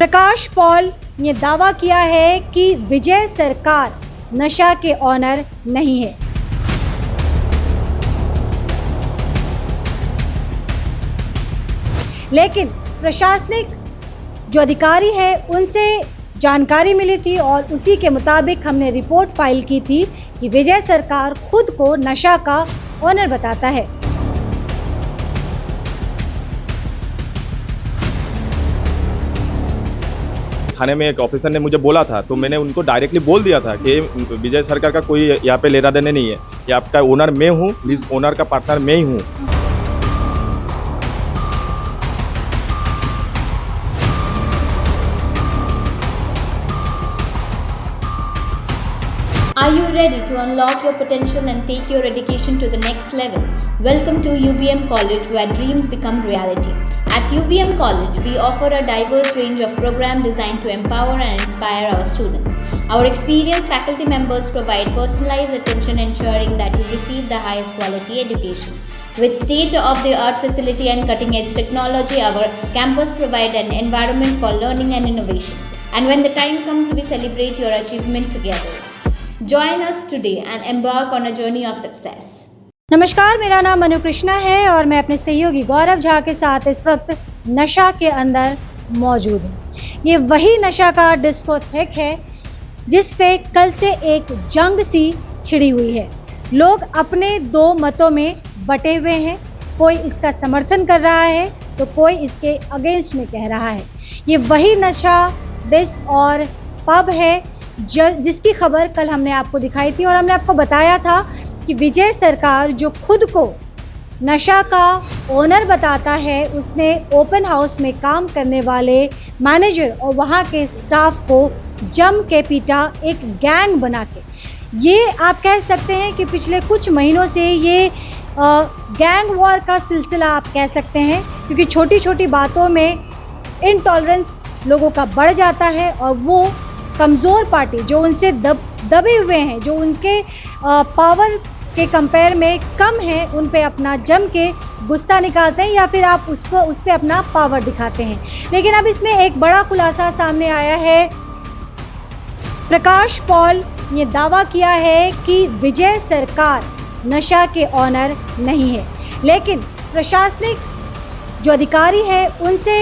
प्रकाश Paul ने दावा किया है कि विजय सरकार नशा के ऑनर नहीं है। लेकिन प्रशासनिक जो अधिकारी है उनसे जानकारी मिली थी और उसी के मुताबिक हमने रिपोर्ट फाइल की थी कि विजय सरकार खुद को नशा का ऑनर बताता है। थाने में एक ऑफिसर ने मुझे बोला था, तो मैंने उनको डायरेक्टली बोल दिया था कि विजय सरकार का कोई यहाँ पे लेना देने नहीं है, ये आपका ओनर मैं हूँ, प्लीज ओनर का पार्टनर मैं ही हूँ। Are you ready to unlock your potential and take your education to the next level? Welcome to UBM College, where dreams become reality. At UBM College, we offer a diverse range of programs designed to empower and inspire our students. Our experienced faculty members provide personalized attention, ensuring that you receive the highest quality education. With state-of-the-art facility and cutting-edge technology, our campus provides an environment for learning and innovation. And when the time comes, we celebrate your achievement together. Join us today and embark on a journey of success. नमस्कार, मेरा नाम मनु कृष्णा है और मैं अपने सहयोगी गौरव झा के साथ इस वक्त नशा के अंदर मौजूद हूँ। ये वही नशा का डिस्कोथेक है जिस पे कल से एक जंग सी छिड़ी हुई है। लोग अपने दो मतों में बटे हुए हैं, कोई इसका समर्थन कर रहा है तो कोई इसके अगेंस्ट में कह रहा है। ये वही नशा डिस्क और पब है जिसकी खबर कल हमने आपको दिखाई थी और हमने आपको बताया था कि विजय सरकार जो खुद को नशा का ओनर बताता है, उसने ओपन हाउस में काम करने वाले मैनेजर और वहाँ के स्टाफ को जम के पीटा, एक गैंग बना के। ये आप कह सकते हैं कि पिछले कुछ महीनों से ये गैंग वॉर का सिलसिला आप कह सकते हैं, क्योंकि छोटी छोटी बातों में इनटॉलरेंस लोगों का बढ़ जाता है और वो कमज़ोर पार्टी जो उनसे दबे हुए हैं, जो उनके पावर के कंपेयर में कम है, उन पे अपना जम के गुस्सा निकालते हैं या फिर आप उस पे अपना पावर दिखाते हैं। लेकिन अब इसमें एक बड़ा खुलासा सामने आया है। प्रकाश पॉल ने दावा किया है कि विजय सरकार नशा के ऑनर नहीं है। लेकिन प्रशासनिक जो अधिकारी है उनसे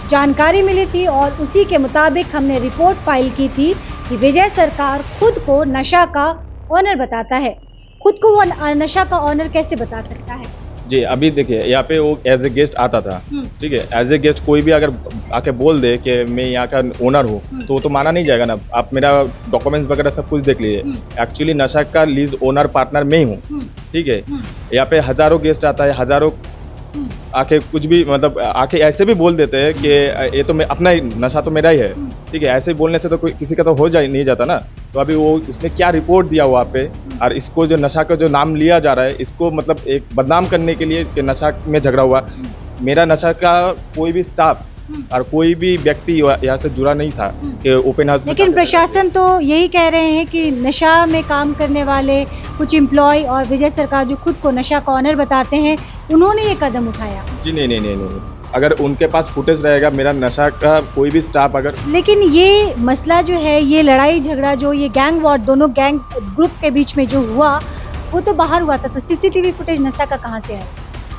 जानकारी मिली थी और उसी के मुताबिक हमने रिपोर्ट फाइल की थी कि विजय सरकार खुद को नशा का ऑनर बताता है। खुद को वो नशा का ऑनर कैसे बता सकता है? जी, अभी देखिए यहाँ पे वो एज ए गेस्ट आता था, ठीक है। एज ए गेस्ट कोई भी अगर आके बोल दे कि मैं यहाँ का ओनर हूँ तो वो तो माना नहीं जाएगा ना। आप मेरा डॉक्यूमेंट्स वगैरह सब कुछ देख लीजिए। एक्चुअली नशा का लीज ओनर पार्टनर मैं ही हूँ, ठीक है। यहाँ पे हजारों गेस्ट आता है, हजारों आके कुछ भी मतलब आके ऐसे भी बोल देते हैं कि ये तो मैं अपना ही नशा तो मेरा ही है, ठीक है। ऐसे बोलने से तो कोई किसी का तो हो जा नहीं जाता ना। तो अभी वो उसने क्या रिपोर्ट दिया वहाँ पे, और इसको जो नशा का जो नाम लिया जा रहा है, इसको मतलब एक बदनाम करने के लिए कि नशा में झगड़ा हुआ। मेरा नशा का कोई भी स्टाफ और कोई भी व्यक्ति यहाँ से जुड़ा नहीं था कि ओपन हाउस। लेकिन प्रशासन तो यही कह रहे हैं कि नशा में काम करने वाले कुछ एम्प्लॉय और विजय सरकार जो खुद को नशा का ऑनर बताते हैं, उन्होंने ये कदम उठाया। जी नहीं, अगर उनके पास फुटेज रहेगा मेरा नशा का कोई भी स्टाफ अगर। लेकिन ये मसला जो है, ये लड़ाई झगड़ा जो ये गैंग वॉर दोनों गैंग ग्रुप के बीच में जो हुआ वो तो बाहर हुआ था, तो सीसीटीवी फुटेज नशा का कहाँ से आया?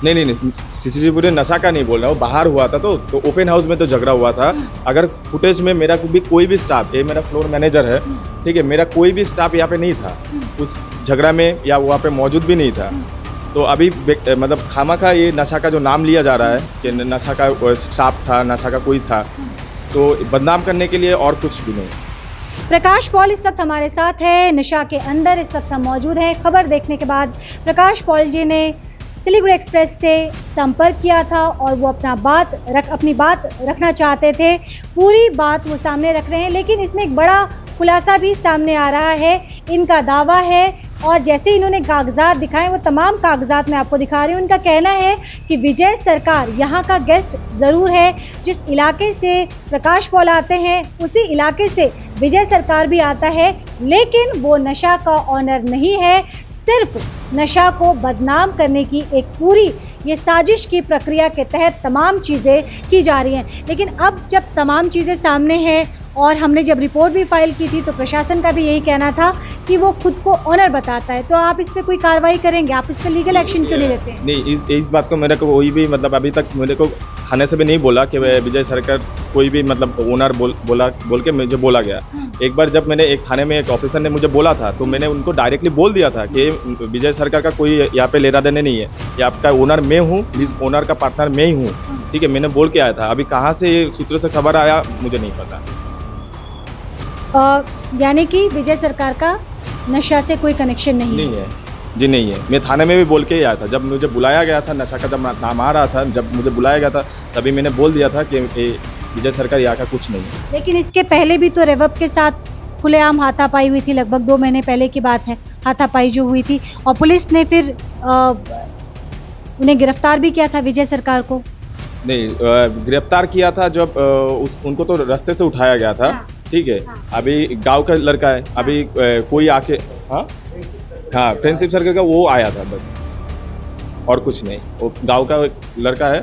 नहीं, सीसीटीवी फुटेज नशा का नहीं बोल रहा हूँ, बाहर हुआ था। तो ओपन हाउस में तो झगड़ा हुआ था। अगर फुटेज में मेरा भी कोई भी स्टाफ, ये मेरा फ्लोर मैनेजर है, ठीक है, मेरा कोई भी स्टाफ यहाँ पे नहीं था उस झगड़ा में या वहाँ पे मौजूद भी नहीं था। तो अभी मतलब खामा ये नशा का जो नाम लिया जा रहा है कि नशा का स्टाफ था, नशा का कोई था, तो बदनाम करने के लिए और कुछ भी नहीं। प्रकाश पॉल इस वक्त हमारे साथ है, नशा के अंदर इस वक्त हम मौजूद हैं। खबर देखने के बाद प्रकाश पॉल जी ने सिलीगुड़ी एक्सप्रेस से संपर्क किया था और वो अपनी बात रखना चाहते थे। पूरी बात वो सामने रख रहे हैं, लेकिन इसमें एक बड़ा खुलासा भी सामने आ रहा है। इनका दावा है और जैसे इन्होंने कागजात दिखाए, वो तमाम कागजात मैं आपको दिखा रही हूँ। उनका कहना है कि विजय सरकार यहाँ का गेस्ट ज़रूर है। जिस इलाके से प्रकाश पॉल आते हैं उसी इलाके से विजय सरकार भी आता है, लेकिन वो नशा का ऑनर नहीं है। सिर्फ नशा को बदनाम करने की एक पूरी ये साजिश की प्रक्रिया के तहत तमाम चीज़ें की जा रही हैं। लेकिन अब जब तमाम चीज़ें सामने हैं और हमने जब रिपोर्ट भी फाइल की थी तो प्रशासन का भी यही कहना था कि वो खुद को ऑनर बताता है, तो आप इस पर कोई कार्रवाई करेंगे? आप इस पर लीगल एक्शन क्यों नहीं लेते हैं? नहीं, इस बात को मेरे को कोई भी मतलब अभी तक मेरे को थाने से भी नहीं बोला कि विजय सरकार कोई भी मतलब ओनर बोल के मुझे बोला गया। एक बार जब मैंने एक थाने में एक ऑफिसर ने मुझे बोला था तो मैंने उनको डायरेक्टली बोल दिया था कि विजय सरकार का कोई यहाँ पे लेना देने नहीं है, कि आपका ओनर मैं हूँ, इस ओनर का पार्टनर मैं ही हूँ, ठीक है, मैंने बोल के आया था। अभी कहाँ से ये सूत्रों से खबर आया मुझे नहीं पता। यानी कि विजय सरकार का नशा से कोई कनेक्शन नहीं है? जी नहीं है। मैं थाने में भी बोल के ही आया था, जब मुझे बुलाया गया था, नशा का जब नाम आ रहा था, जब मुझे बुलाया गया था तभी मैंने बोल दिया था कि विजय सरकार यहाँ का कुछ नहीं है। लेकिन इसके पहले भी तो रेवप के साथ खुलेआम हाथापाई हुई थी, लगभग 2 महीने पहले की बात है, हाथापाई जो हुई थी और पुलिस ने फिर उन्हें गिरफ्तार भी किया था विजय सरकार को। नहीं, गिरफ्तार किया था जब उनको तो रास्ते से उठाया गया था, ठीक है। अभी गांव का लड़का है, अभी कोई आके हाँ फ्रेंडशिप सर्कल का वो आया था बस, और कुछ नहीं। वो गांव का लड़का है,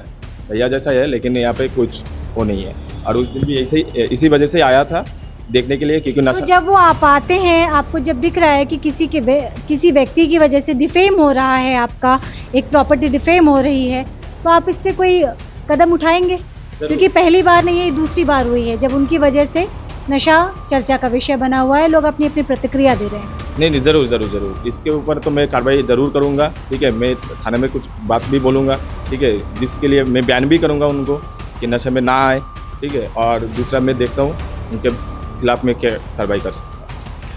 भैया जैसा है, लेकिन यहाँ पे कुछ वो नहीं है। और उस दिन भी इसी वजह से आया था देखने के लिए, क्योंकि नशा। तो जब वो आप आते हैं, आपको जब दिख रहा है कि किसी व्यक्ति की वजह से डिफेम हो रहा है, आपका एक प्रॉपर्टी डिफेम हो रही है, तो आप इस पे कोई कदम उठाएंगे? क्योंकि पहली बार नहीं है, दूसरी बार हुई है जब उनकी वजह से नशा चर्चा का विषय बना हुआ है, लोग अपनी अपनी प्रतिक्रिया दे रहे हैं। नहीं, ज़रूर इसके ऊपर तो मैं कार्रवाई ज़रूर करूँगा, ठीक है। मैं थाने में कुछ बात भी बोलूँगा, ठीक है, जिसके लिए मैं बयान भी करूँगा उनको कि नशे में ना आए, ठीक है। और दूसरा मैं देखता हूँ उनके खिलाफ में क्या कार्रवाई कर सकता हूँ।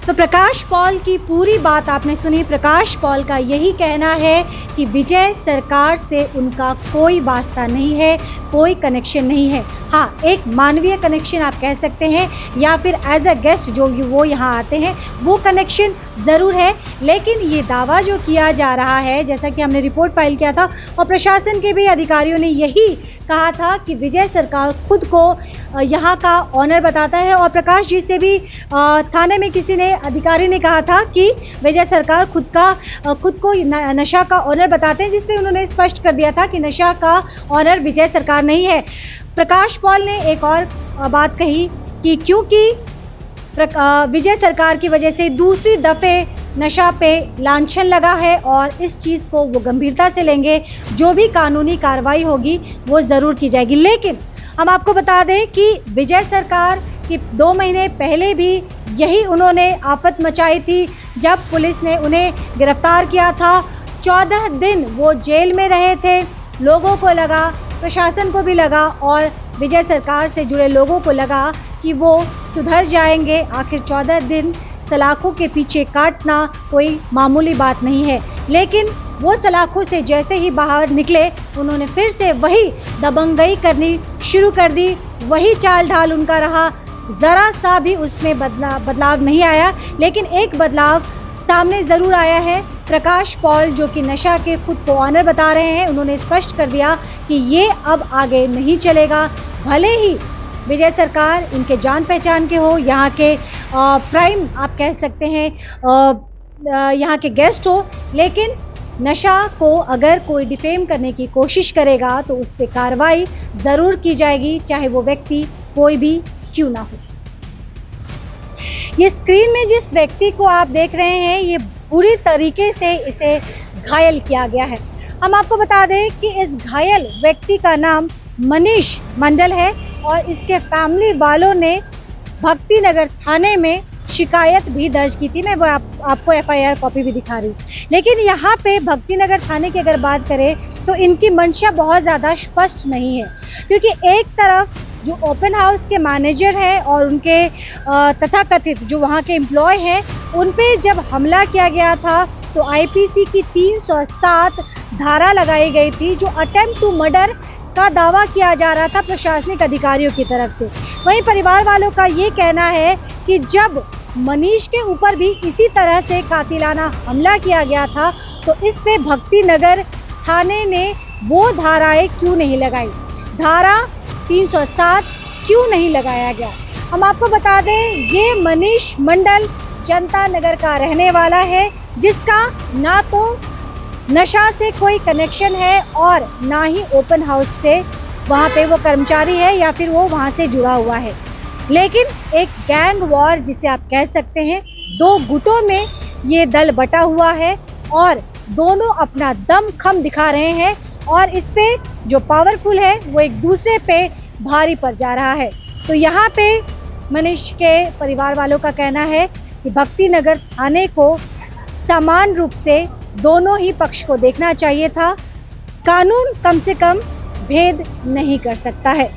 तो प्रकाश पॉल की पूरी बात आपने सुनी। प्रकाश पॉल का यही कहना है कि विजय सरकार से उनका कोई वास्ता नहीं है, कोई कनेक्शन नहीं है। हाँ, एक मानवीय कनेक्शन आप कह सकते हैं, या फिर एज अ गेस्ट जो वो यहाँ आते हैं वो कनेक्शन ज़रूर है। लेकिन ये दावा जो किया जा रहा है, जैसा कि हमने रिपोर्ट फाइल किया था और प्रशासन के भी अधिकारियों ने यही कहा था कि विजय सरकार खुद को यहाँ का ऑनर बताता है। और प्रकाश जी से भी थाने में किसी ने अधिकारी ने कहा था कि विजय सरकार खुद को नशा का ऑनर बताते हैं, जिससे उन्होंने स्पष्ट कर दिया था कि नशा का ऑनर विजय सरकार नहीं है। प्रकाश पॉल ने एक और बात कही कि क्योंकि विजय सरकार की वजह से दूसरी दफ़े नशा पे लांछन लगा है और इस चीज़ को वो गंभीरता से लेंगे, जो भी कानूनी कार्रवाई होगी वो ज़रूर की जाएगी। लेकिन हम आपको बता दें कि विजय सरकार की 2 महीने पहले भी यही उन्होंने आफत मचाई थी, जब पुलिस ने उन्हें गिरफ्तार किया था। 14 दिन वो जेल में रहे थे। लोगों को लगा, प्रशासन को भी लगा और विजय सरकार से जुड़े लोगों को लगा कि वो सुधर जाएंगे। आखिर 14 दिन सलाखों के पीछे काटना कोई मामूली बात नहीं है। लेकिन वो सलाखों से जैसे ही बाहर निकले, उन्होंने फिर से वही दबंगई करनी शुरू कर दी। वही चाल ढाल उनका रहा, ज़रा सा भी उसमें बदलाव नहीं आया। लेकिन एक बदलाव सामने ज़रूर आया है। प्रकाश पॉल, जो कि नशा के खुद को ऑनर बता रहे हैं, उन्होंने स्पष्ट कर दिया कि ये अब आगे नहीं चलेगा। भले ही विजय सरकार इनके जान पहचान के हो, यहाँ के प्राइम आप कह सकते हैं, यहाँ के गेस्ट हो, लेकिन नशा को अगर कोई डिफेम करने की कोशिश करेगा तो उस पर कार्रवाई ज़रूर की जाएगी, चाहे वो व्यक्ति कोई भी क्यों ना हो। ये स्क्रीन में जिस व्यक्ति को आप देख रहे हैं, ये पूरी तरीके से इसे घायल किया गया है। हम आपको बता दें कि इस घायल व्यक्ति का नाम मनीष मंडल है और इसके फैमिली वालों ने भक्ति नगर थाने में शिकायत भी दर्ज की थी। मैं वो आपको FIR कॉपी भी दिखा रही हूँ। लेकिन यहाँ पे भक्ति नगर थाने की अगर बात करें तो इनकी मंशा बहुत ज़्यादा स्पष्ट नहीं है, क्योंकि एक तरफ जो ओपन हाउस के मैनेजर हैं और उनके तथाकथित जो वहाँ के एम्प्लॉय हैं, उन पे जब हमला किया गया था तो IPC की 307 धारा लगाई गई थी, जो अटेम्प्ट टू मर्डर का दावा किया जा रहा था प्रशासनिक अधिकारियों की तरफ से। वहीं परिवार वालों का ये कहना है कि जब मनीष के ऊपर भी इसी तरह से कातिलाना हमला किया गया था तो इस पे भक्ति नगर थाने ने वो धाराएं क्यों नहीं लगाई, धारा 307 क्यों नहीं लगाया गया। हम आपको बता दें, ये मनीष मंडल जनता नगर का रहने वाला है, जिसका ना तो नशा से कोई कनेक्शन है और ना ही ओपन हाउस से वहाँ पे वो कर्मचारी है या फिर वो वहाँ से जुड़ा हुआ है। लेकिन एक गैंग वॉर जिसे आप कह सकते हैं, दो गुटों में ये दल बटा हुआ है और दोनों अपना दमखम दिखा रहे हैं और इस पे जो पावरफुल है वो एक दूसरे पे भारी पड़ जा रहा है। तो यहाँ पे मनीष के परिवार वालों का कहना है कि भक्ति नगर थाने को समान रूप से दोनों ही पक्ष को देखना चाहिए था। कानून कम से कम भेद नहीं कर सकता है।